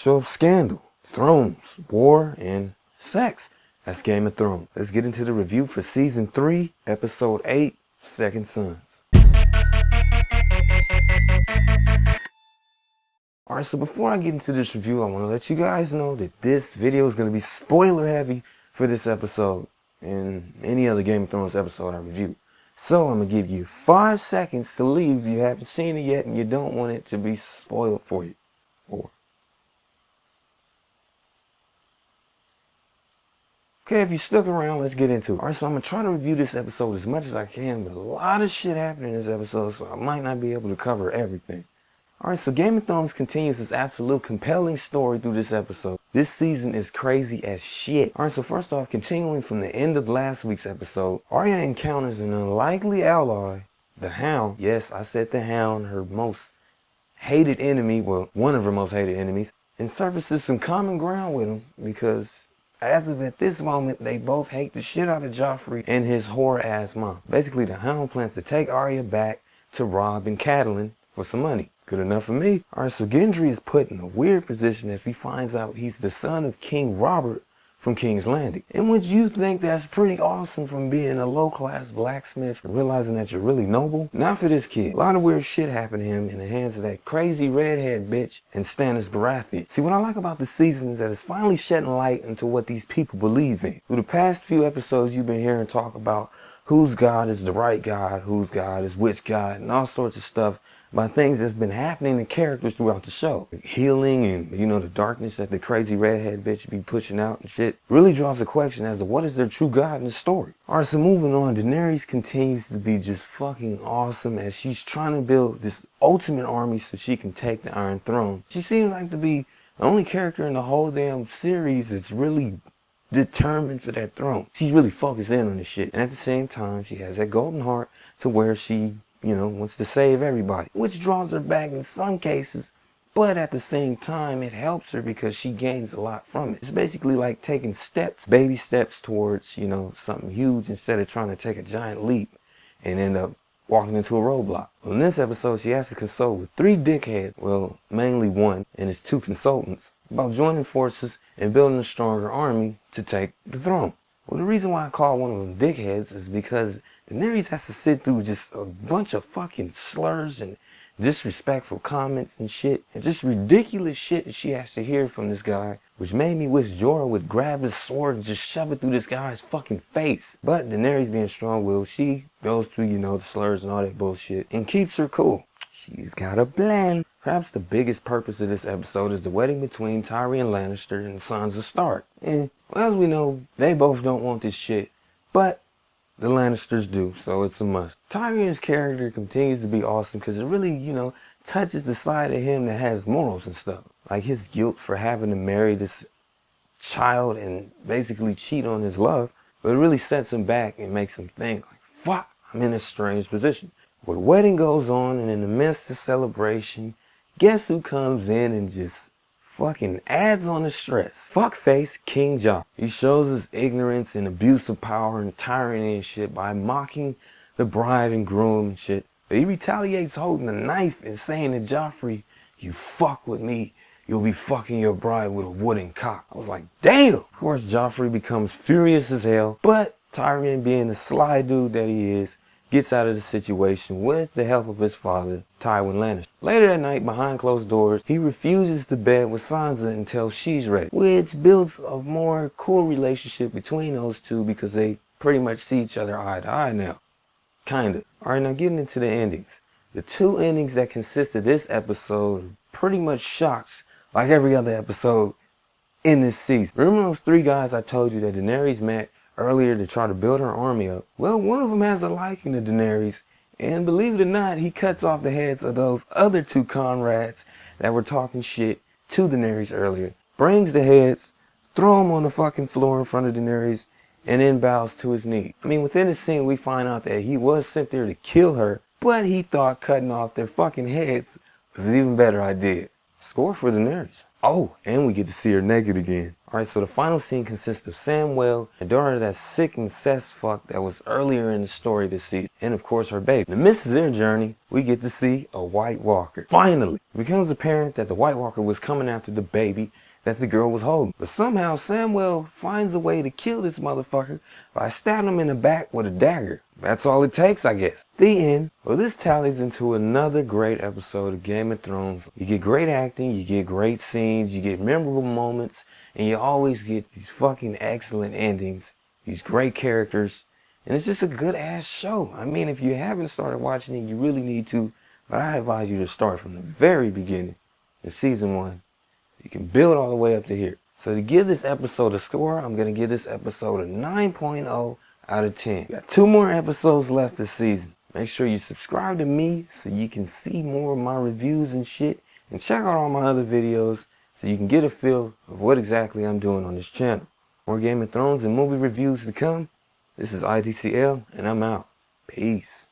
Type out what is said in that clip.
show of scandal, thrones, war, and sex. That's Game of Thrones. Let's get into the review for Season 3, Episode 8, Second Sons. Alright, so before I get into this review, I want to let you guys know that this video is going to be spoiler heavy for this episode and any other Game of Thrones episode I review. So I'm going to give you 5 seconds to leave if you haven't seen it yet and you don't want it to be spoiled for you. 4. Okay, if you stuck around, let's get into it. Alright, so I'm going to try to review this episode as much as I can, but a lot of shit happened in this episode, so I might not be able to cover everything. Alright, so Game of Thrones continues its absolute compelling story through this episode. This season is crazy as shit. Alright, so first off, continuing from the end of last week's episode, Arya encounters an unlikely ally, the Hound. Yes, I said the Hound, her most hated enemy, well, one of her most hated enemies, and surfaces some common ground with him because as of at this moment, they both hate the shit out of Joffrey and his whore-ass mom. Basically, the Hound plans to take Arya back to Robb and Catelyn for some money. Good enough for me. Alright, so Gendry is put in a weird position as he finds out he's the son of King Robert from King's Landing. And would you think that's pretty awesome from being a low-class blacksmith and realizing that you're really noble? Not for this kid. A lot of weird shit happened to him in the hands of that crazy redhead bitch and Stannis Baratheon. See, what I like about this season is that it's finally shedding light into what these people believe in. Through the past few episodes, you've been hearing talk about whose God is the right God, whose God is which God, and all sorts of stuff by things that's been happening to characters throughout the show. Healing and, you know, the darkness that the crazy redhead bitch be pushing out and shit really draws a question as to what is their true God in the story. Alright, so moving on, Daenerys continues to be just fucking awesome as she's trying to build this ultimate army so she can take the Iron Throne. She seems like to be the only character in the whole damn series that's really determined for that throne. She's really focused in on this shit. And at the same time, she has that golden heart to where she, you know, wants to save everybody, which draws her back in some cases, but at the same time, it helps her because she gains a lot from it. It's basically like taking steps, baby steps towards, you know, something huge instead of trying to take a giant leap and end up walking into a roadblock. Well, in this episode, she has to consult with 3 dickheads, well, mainly one, and his 2 consultants, about joining forces and building a stronger army to take the throne. Well, the reason why I call one of them dickheads is because Daenerys has to sit through just a bunch of fucking slurs and disrespectful comments and shit, and just ridiculous shit that she has to hear from this guy, which made me wish Jorah would grab his sword and just shove it through this guy's fucking face. But Daenerys, being strong-willed, she goes through, you know, the slurs and all that bullshit and keeps her cool. She's got a plan. Perhaps the biggest purpose of this episode is the wedding between Tyrion Lannister and the Sansa Stark. And, well, as we know, they both don't want this shit, but the Lannisters do, so it's a must. Tyrion's character continues to be awesome because it really, you know, touches the side of him that has morals and stuff. Like his guilt for having to marry this child and basically cheat on his love. But it really sets him back and makes him think, like, fuck, I'm in a strange position. Well, the wedding goes on, and in the midst of celebration, guess who comes in and just fucking adds on the stress? Fuckface King Joffrey. He shows his ignorance and abuse of power and tyranny and shit by mocking the bride and groom and shit. But he retaliates holding a knife and saying to Joffrey, you fuck with me, you'll be fucking your bride with a wooden cock. I was like, damn! Of course, Joffrey becomes furious as hell, but Tyrion, being the sly dude that he is, gets out of the situation with the help of his father, Tywin Lannister. Later that night, behind closed doors, he refuses to bed with Sansa until she's ready, which builds a more cool relationship between those two because they pretty much see each other eye to eye now. Kinda. Alright, now getting into the endings. The 2 endings that consist of this episode are pretty much shocks, like every other episode in this season. Remember those 3 guys I told you that Daenerys met earlier to try to build her army up? Well, one of them has a liking to Daenerys, and believe it or not, he cuts off the heads of those other 2 comrades that were talking shit to Daenerys earlier, brings the heads, throw them on the fucking floor in front of Daenerys, and then bows to his knee. I mean, within the scene, we find out that he was sent there to kill her, but he thought cutting off their fucking heads was an even better idea. Score for Daenerys. Oh, and we get to see her naked again. Alright, so the final scene consists of Samwell, her daughter, that sick incest fuck that was earlier in the story this season, and of course her baby. In the midst of their journey, we get to see a White Walker. Finally, it becomes apparent that the White Walker was coming after the baby that the girl was holding. But somehow Samwell finds a way to kill this motherfucker by stabbing him in the back with a dagger. That's all it takes, I guess. The end. Well, this tallies into another great episode of Game of Thrones. You get great acting, you get great scenes, you get memorable moments, and you always get these fucking excellent endings, these great characters, and it's just a good ass show. I mean, if you haven't started watching it, you really need to, but I advise you to start from the very beginning in season 1. You can build all the way up to here. So to give this episode a score, I'm going to give this episode a 9.0 out of 10. Got 2 more episodes left this season. Make sure you subscribe to me so you can see more of my reviews and shit. And check out all my other videos so you can get a feel of what exactly I'm doing on this channel. More Game of Thrones and movie reviews to come. This is ITCL and I'm out. Peace.